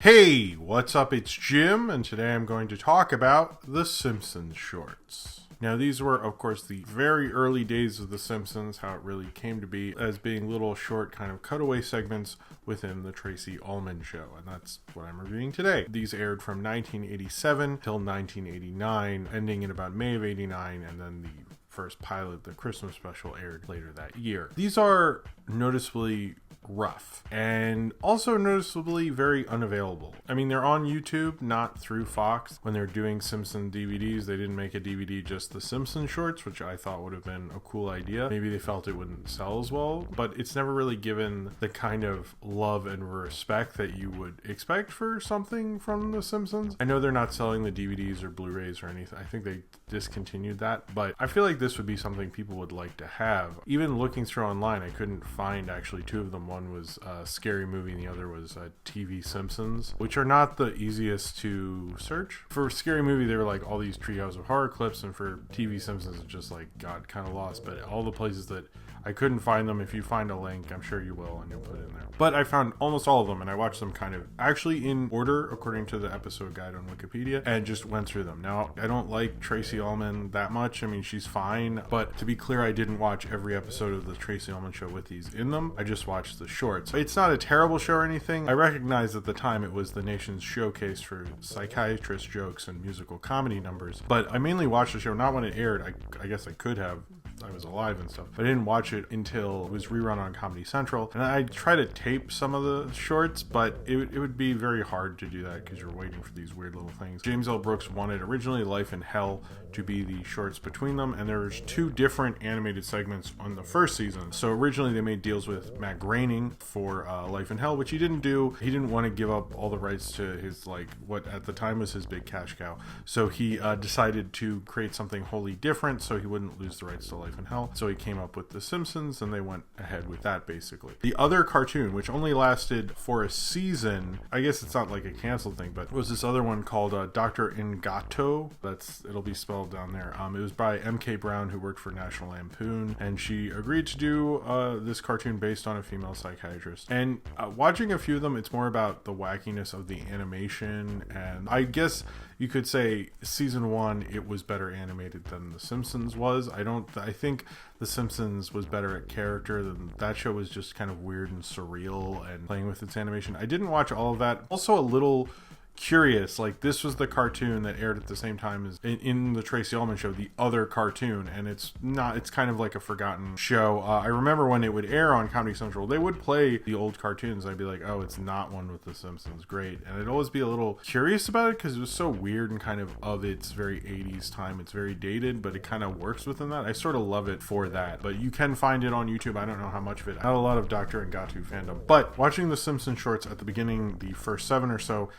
Hey, what's up? It's Jim, and today I'm going to talk about the Simpsons shorts. Now, these were, of course, the very early days of The Simpsons, how it really came to be as being little short kind of cutaway segments within the Tracey Ullman Show, and that's what I'm reviewing today. These aired from 1987 till 1989, ending in about May of 89, and then the first pilot, the Christmas special, aired later that year. These are noticeably rough and also noticeably very unavailable. I mean, they're on YouTube, not through Fox. When they're doing Simpson DVDs, they didn't make a DVD just the Simpson shorts, which I thought would have been a cool idea. Maybe they felt it wouldn't sell as well, but it's never really given the kind of love and respect that you would expect for something from the Simpsons. I know they're not selling the DVDs or Blu-rays or anything. I think they discontinued that, but I feel like this would be something people would like to have. Even looking through online, I couldn't find actually two of them. One was a Scary Movie and the other was TV Simpsons, which are not the easiest to search. For Scary Movie, they were like all these Treehouse of Horror clips, and for TV Simpsons, it's just like got kind of lost. But all the places that I couldn't find them, if you find a link, I'm sure you will, and you'll put it in there. But I found almost all of them, and I watched them kind of actually in order according to the episode guide on Wikipedia, and just went through them. Now, I don't like Tracey Ullman that much. I mean, she's fine, but to be clear, I didn't watch every episode of the Tracey Ullman Show with these in them. I just watched the shorts. It's not a terrible show or anything. I recognize at the time it was the nation's showcase for psychiatrist jokes and musical comedy numbers, but I mainly watched the show not when it aired. I guess I could have. I was alive and stuff, but I didn't watch it until it was rerun on Comedy Central, and I try to tape some of the shorts, but it would be very hard to do that because you're waiting for these weird little things. James L. Brooks wanted originally Life in Hell to be the shorts between them, and there's two different animated segments on the first season. So originally they made deals with Matt Groening for Life in Hell, which he didn't do. He didn't want to give up all the rights to his, like, what at the time was his big cash cow. So he decided to create something wholly different so he wouldn't lose the rights to Life in Hell. So he came up with The Simpsons, and they went ahead with that, basically. The other cartoon, which only lasted for a season, I guess it's not like a canceled thing, but was this other one called Dr. Ingato. It'll be spelled down there. It was by M.K. Brown, who worked for National Lampoon, and she agreed to do this cartoon based on a female psychiatrist. And watching a few of them, it's more about the wackiness of the animation, and I guess you could say season one, it was better animated than The Simpsons was. I think The Simpsons was better at character than that show. Was just kind of weird and surreal and playing with its animation. I didn't watch all of that. Also a little curious, like this was the cartoon that aired at the same time as in the Tracey Ullman Show, the other cartoon, and it's kind of like a forgotten show. I remember when it would air on Comedy Central, they would play the old cartoons. I'd be like, oh, it's not one with The Simpsons, great. And I'd always be a little curious about it because it was so weird and kind of its very 80s time. It's very dated, but it kind of works within that. I sort of love it for that, but you can find it on YouTube. I don't know how much of it. Not a lot of Dr. Ngatu fandom, but watching the Simpsons shorts at the beginning, the first 7 or so,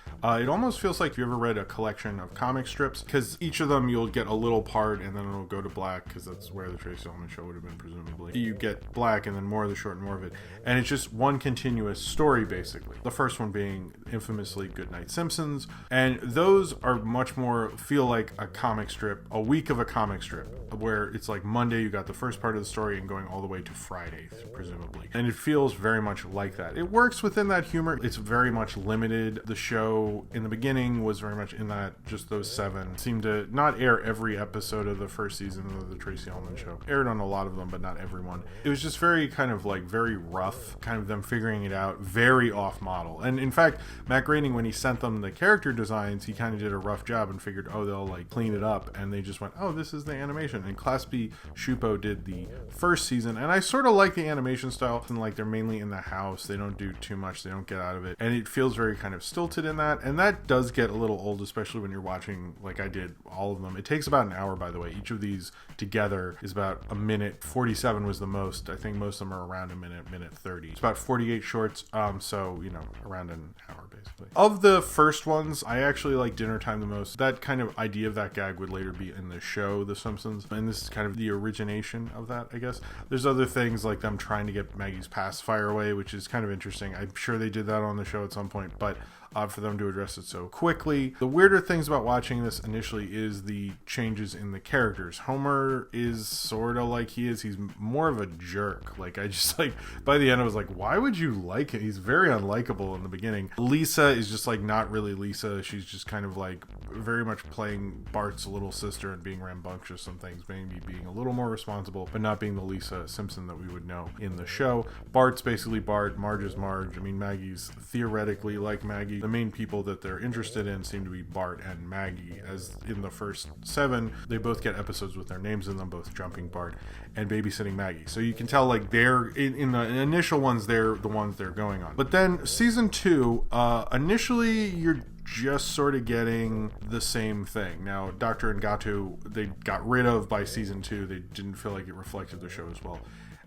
it almost feels like you ever read a collection of comic strips, because each of them you'll get a little part and then it'll go to black, because that's where the Tracey Ullman Show would have been, presumably. You get black and then more of the short and more of it, and it's just one continuous story, basically. The first one being infamously Goodnight Simpsons, and those are much more feel like a comic strip, a week of a comic strip, where it's like Monday you got the first part of the story and going all the way to Friday, presumably, and it feels very much like that. It works within that humor. It's very much limited. The show in the beginning was very much in that, just those 7 seemed to not air every episode of the first season of the Tracey Ullman Show. Aired on a lot of them, but not everyone. It was just very kind of like very rough, kind of them figuring it out, very off model. And in fact, Matt Groening, when he sent them the character designs, he kind of did a rough job and figured, oh, they'll like clean it up, and they just went, oh, this is the animation. And Klasky-Csupo did the first season, and I sort of like the animation style, and like they're mainly in the house, they don't do too much, they don't get out of it, and it feels very kind of stilted in that, and that does get a little old, especially when you're watching, like I did, all of them. It takes about an hour, by the way. Each of these together is about a minute. 47 was the most. I think most of them are around a minute 30. It's about 48 shorts, so, you know, around an hour, basically. Of the first ones, I actually like Dinner Time the most. That kind of idea of that gag would later be in the show, The Simpsons, and this is kind of the origination of that, I guess. There's other things like them trying to get Maggie's pacifier away, which is kind of interesting. I'm sure they did that on the show at some point, but odd for them to address it so quickly. The weirder things about watching this initially is the changes in the characters. Homer is sort of like he is. He's more of a jerk. Like, I just, like, by the end I was like, why would you like him? He's very unlikable in the beginning. Lisa is just like not really Lisa. She's just kind of like very much playing Bart's little sister and being rambunctious and things, maybe being a little more responsible, but not being the Lisa Simpson that we would know in the show. Bart's basically Bart. Marge is Marge. I mean, Maggie's theoretically like Maggie. The main people that they're interested in seem to be Bart and Maggie, as in the first 7 they both get episodes with their names in them, both Jumping Bart and Babysitting Maggie. So you can tell like they're in the initial ones, they're the ones they're going on. But then season 2, initially you're just sort of getting the same thing. Now, Dr. and Gato, they got rid of by season 2. They didn't feel like it reflected the show as well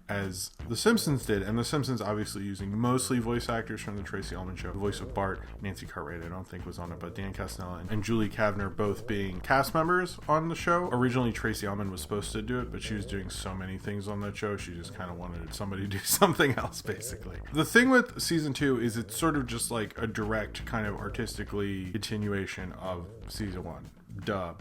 as The Simpsons did, and The Simpsons obviously using mostly voice actors from the Tracey Ullman Show. The voice of Bart, Nancy Cartwright, I don't think was on it, but Dan Castellaneta and Julie Kavner both being cast members on the show. Originally, Tracey Ullman was supposed to do it, but she was doing so many things on that show, she just kind of wanted somebody to do something else, basically. The thing with season 2 is it's sort of just like a direct kind of artistically continuation of season 1.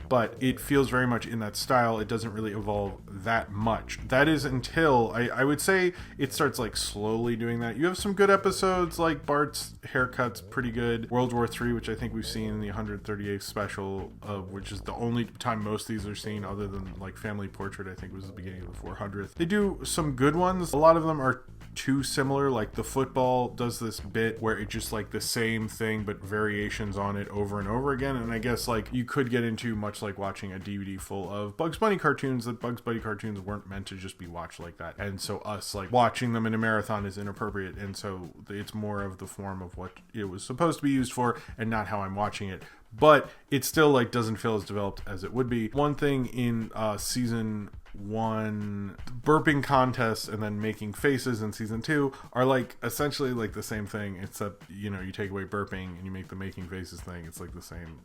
But it feels very much in that style. It doesn't really evolve that much. That is until I would say it starts like slowly doing that. You have some good episodes, like Bart's haircut's pretty good. World War III, which I think we've seen in the 138th special, which is the only time most of these are seen, other than like Family Portrait, I think was the beginning of the 400th. They do some good ones. A lot of them are too similar. Like the football does this bit where it's just like the same thing but variations on it over and over again, and I guess like you could get into much like watching a DVD full of Bugs Bunny cartoons, that Bugs Bunny cartoons weren't meant to just be watched like that, and so us like watching them in a marathon is inappropriate, and so it's more of the form of what it was supposed to be used for and not how I'm watching it. But it still like doesn't feel as developed as it would be. One thing in season 1, burping contests and then making faces in season 2 are like essentially like the same thing, except you take away burping and you make the making faces thing. It's like the same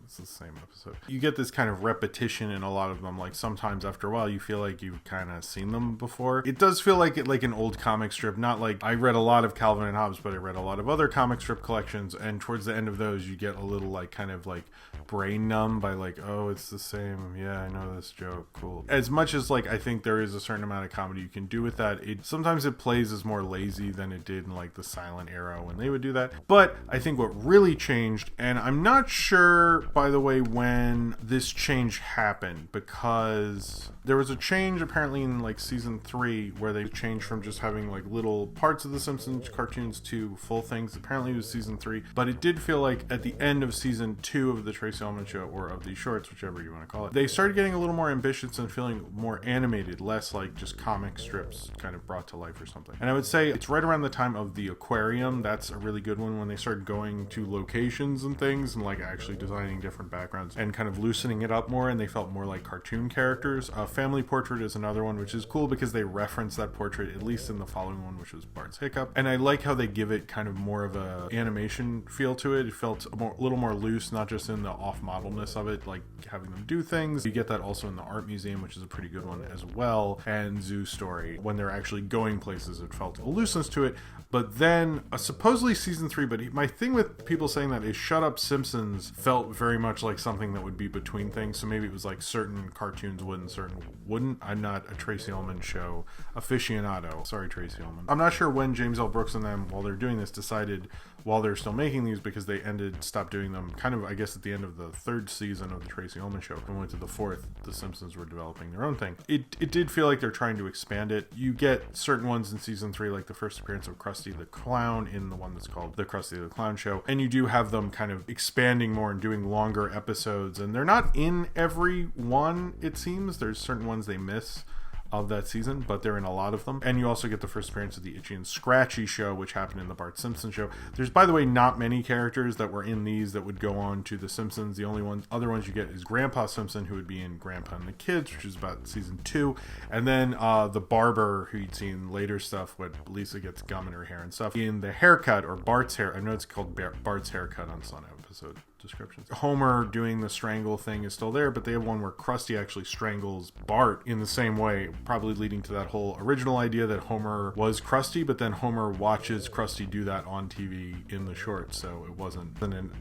episode. You get this kind of repetition in a lot of them. Like sometimes after a while you feel like you've kind of seen them before. It does feel like it, like an old comic strip. Not like I read a lot of Calvin and Hobbes, but I read a lot of other comic strip collections, and towards the end of those you get a little like kind of like brain numb by like, oh, it's the same, yeah, I know this joke, cool. As much as like I think there is a certain amount of comedy you can do with that, sometimes it plays as more lazy than it did in like the silent era when they would do that. But I think what really changed, and I'm not sure by the way when this change happened, because there was a change apparently in like season 3 where they changed from just having like little parts of the Simpsons cartoons to full things. Apparently it was season 3, but it did feel like at the end of season 2 of the Tracey Ullman Show, or of these shorts, whichever you want to call it, they started getting a little more ambitious and feeling more animated, less like just comic strips kind of brought to life or something. And I would say it's right around the time of the aquarium. That's a really good one, when they started going to locations and things and like actually designing different backgrounds and kind of loosening it up more, and they felt more like cartoon characters. Family Portrait is another one, which is cool because they reference that portrait, at least in the following one, which was Bart's Hiccup. And I like how they give it kind of more of a animation feel to it. It felt a little more loose, not just in the off-modelness of it, like having them do things. You get that also in the Art Museum, which is a pretty good one as well, and Zoo Story. When they're actually going places, it felt a looseness to it. But then supposedly season 3, but my thing with people saying that is Shut Up Simpsons felt very much like something that would be between things. So maybe it was like certain cartoons wouldn't, certain wouldn't. I'm not a Tracey Ullman Show aficionado. Sorry, Tracey Ullman. I'm not sure when James L. Brooks and them, while they're doing this, decided while they're still making these, because they stopped doing them kind of, I guess, at the end of the 3rd season of the Tracey Ullman Show and went to the 4th. The Simpsons were developing their own thing. It did feel like they're trying to expand it. You get certain ones in season 3, like the first appearance of Krusty the Clown in the one that's called The Krusty the Clown Show, and you do have them kind of expanding more and doing longer episodes, and they're not in every one, it seems. There's certain ones they miss of that season, but they're in a lot of them. And you also get the first appearance of the Itchy and Scratchy Show, which happened in the Bart Simpson Show. There's, by the way, not many characters that were in these that would go on to the Simpsons. The only other ones you get is Grandpa Simpson, who would be in Grandpa and the Kids, which is about season 2, and then the barber, who you'd see in later stuff when Lisa gets gum in her hair and stuff, in the haircut, or Bart's hair. I know it's called Bart's Haircut on some episode descriptions. Homer doing the strangle thing is still there, but they have one where Krusty actually strangles Bart in the same way probably leading to that whole original idea that Homer was Krusty, but then Homer watches Krusty do that on TV in the shorts, so it wasn't an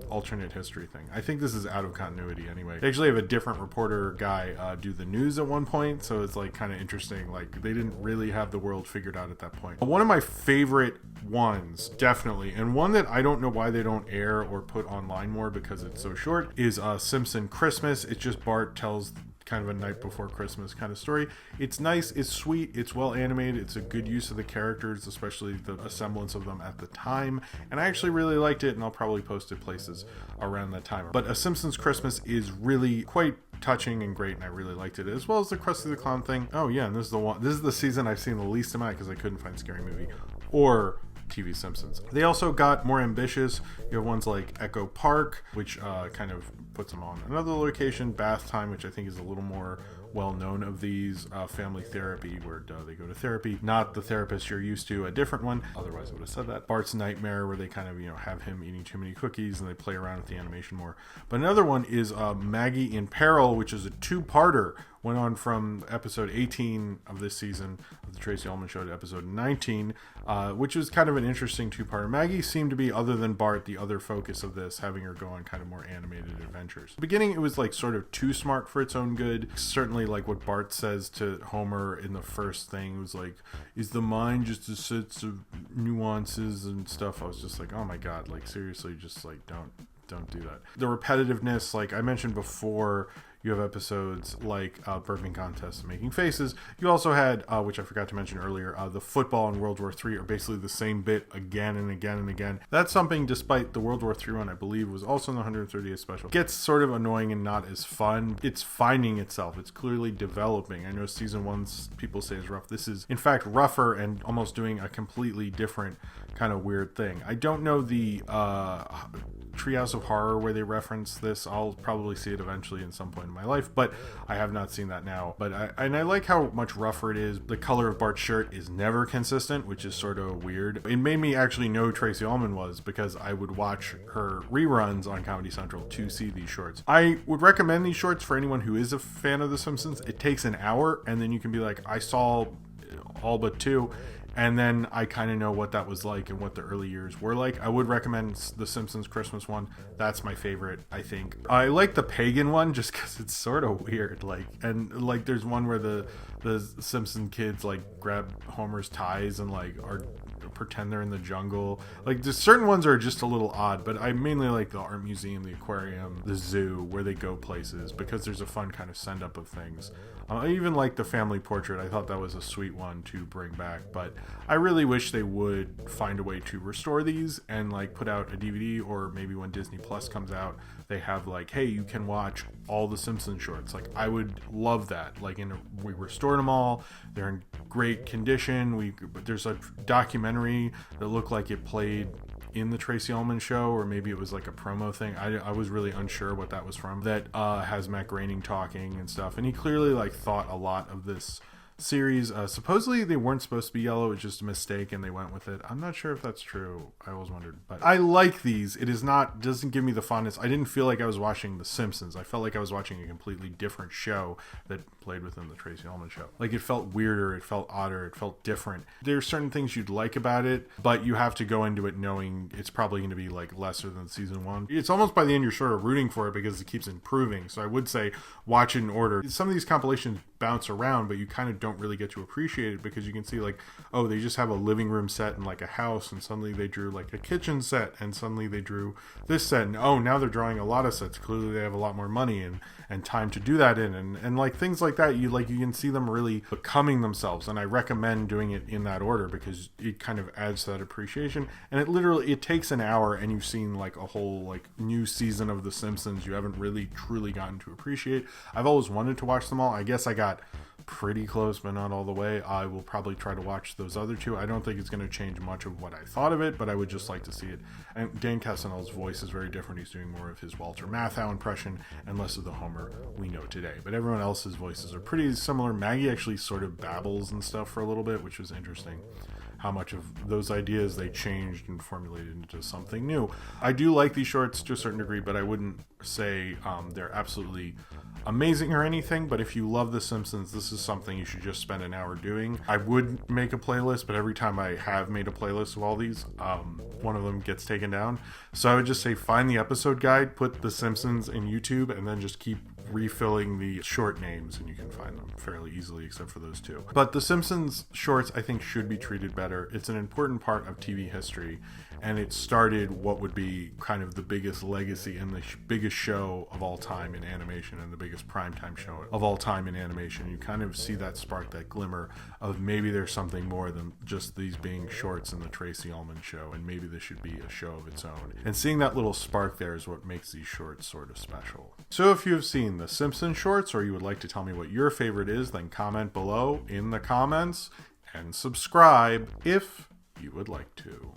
alternate history thing. I think this is out of continuity anyway. They actually have a different reporter guy do the news at one point, so it's like kind of interesting. Like, they didn't really have the world figured out at that point. One of my favorite ones, definitely, and one that I don't know why they don't air or put online more because it's so short, is Simpson Christmas. It's just Bart tells kind of a night before Christmas kind of story. It's nice, it's sweet, it's well animated, it's a good use of the characters, especially the semblance of them at the time, and I actually really liked it, and I'll probably post it places around that time. But A Simpsons Christmas is really quite touching and great, and I really liked it, as well as the Krusty the Clown thing. Oh yeah, and this is the season I've seen the least amount because I couldn't find Scary Movie or TV Simpsons. They also got more ambitious. You have ones like Echo Park, which kind of puts them on another location, Bath Time, which I think is a little more well known of these, Family Therapy, where they go to therapy, not the therapist you're used to, a different one, otherwise I would have said that. Bart's Nightmare, where they kind of have him eating too many cookies and they play around with the animation more. But another one is Maggie in Peril, which is a two-parter. Went on from episode 18 of this season of the Tracey Ullman Show to episode 19, which was kind of an interesting two-parter. Maggie seemed to be, other than Bart, the other focus of this, having her go on kind of more animated adventures. At the beginning, it was like sort of too smart for its own good. Certainly like what Bart says to Homer in the first thing was like, is the mind just a set of nuances and stuff? I was just like, oh my God, like seriously, just like don't do that. The repetitiveness, like I mentioned before, you have episodes like Burping Contest and Making Faces. You also had, which I forgot to mention earlier, the football and World War III are basically the same bit again and again and again. That's something, despite the World War III one, I believe, was also in the 130th special. It gets sort of annoying and not as fun. It's finding itself. It's clearly developing. I know season one people say is rough. This is, in fact, rougher and almost doing a completely different kind of weird thing. I don't know the Treehouse of Horror where they reference this. I'll probably see it eventually in some point in my life, but I have not seen that now. But I like how much rougher it is. The color of Bart's shirt is never consistent, which is sort of weird. It made me actually know who Tracey Ullman was because I would watch her reruns on Comedy Central to see these shorts. I would recommend these shorts for anyone who is a fan of The Simpsons. It takes an hour, and then you can be like, I saw all but two, and then I kind of know what that was like and what the early years were like. I would recommend the Simpsons Christmas one. That's my favorite, I think. I like the pagan one just because it's sort of weird. And there's one where the Simpson kids like grab Homer's ties and like are pretend they're in the jungle. Like, there's certain ones are just a little odd, but I mainly like the art museum, the aquarium, the zoo, where they go places, because there's a fun kind of send up of things. I even like the family portrait. I thought that was a sweet one to bring back, but I really wish they would find a way to restore these and like put out a DVD, or maybe when Disney Plus comes out, they have like, hey, you can watch all the Simpsons shorts. Like, I would love that. Like, we restored them all. They're in great condition. There's a documentary that looked like it played in the Tracey Ullman Show, or maybe it was like a promo thing. I was really unsure what that was from. That has Matt Groening talking and stuff, and he clearly like thought a lot of this series. Supposedly they weren't supposed to be yellow. It's just a mistake and they went with it. I'm not sure if that's true. I always wondered, but I like these. It doesn't give me the fondness. I didn't feel like I was watching The Simpsons. I felt like I was watching a completely different show that played within the Tracey Ullman Show. Like, it felt weirder, it felt odder, it felt different. There's certain things you'd like about it, but you have to go into it knowing it's probably going to be like lesser than season one. It's almost by the end you're sort of rooting for it because it keeps improving. So I would say watch it in order. Some of these compilations bounce around, but you kind of don't really get to appreciate it because you can see like, oh, they just have a living room set in like a house, and suddenly they drew like a kitchen set, and suddenly they drew this set, and oh, now they're drawing a lot of sets. Clearly they have a lot more money and time to do that in, and like things like that. You can see them really becoming themselves, and I recommend doing it in that order because it kind of adds to that appreciation. And it takes an hour, and you've seen like a whole like new season of The Simpsons you haven't really truly gotten to appreciate. I've always wanted to watch them all. I guess I got pretty close, but not all the way. I will probably try to watch those other two. I don't think it's going to change much of what I thought of it, but I would just like to see it. And Dan Castellaneta's voice is very different. He's doing more of his Walter Matthau impression and less of the Homer we know today. But everyone else's voices are pretty similar. Maggie actually sort of babbles and stuff for a little bit, which was interesting. how much of those ideas they changed and formulated into something new. I do like these shorts to a certain degree, but I wouldn't say they're absolutely amazing or anything. But if you love The Simpsons, this is something you should just spend an hour doing. I would make a playlist, but every time I have made a playlist of all these, one of them gets taken down. So I would just say find the episode guide, put The Simpsons in YouTube, and then just keep refilling the short names, and you can find them fairly easily except for those two. But The Simpsons shorts, I think, should be treated better. It's an important part of TV history, and it started what would be kind of the biggest legacy and the biggest show of all time in animation, and the biggest primetime show of all time in animation. You kind of see that spark, that glimmer of maybe there's something more than just these being shorts in the Tracey Ullman Show, and maybe this should be a show of its own. And seeing that little spark there is what makes these shorts sort of special. So if you have seen The Simpsons shorts, or you would like to tell me what your favorite is, then comment below in the comments, and subscribe if you would like to.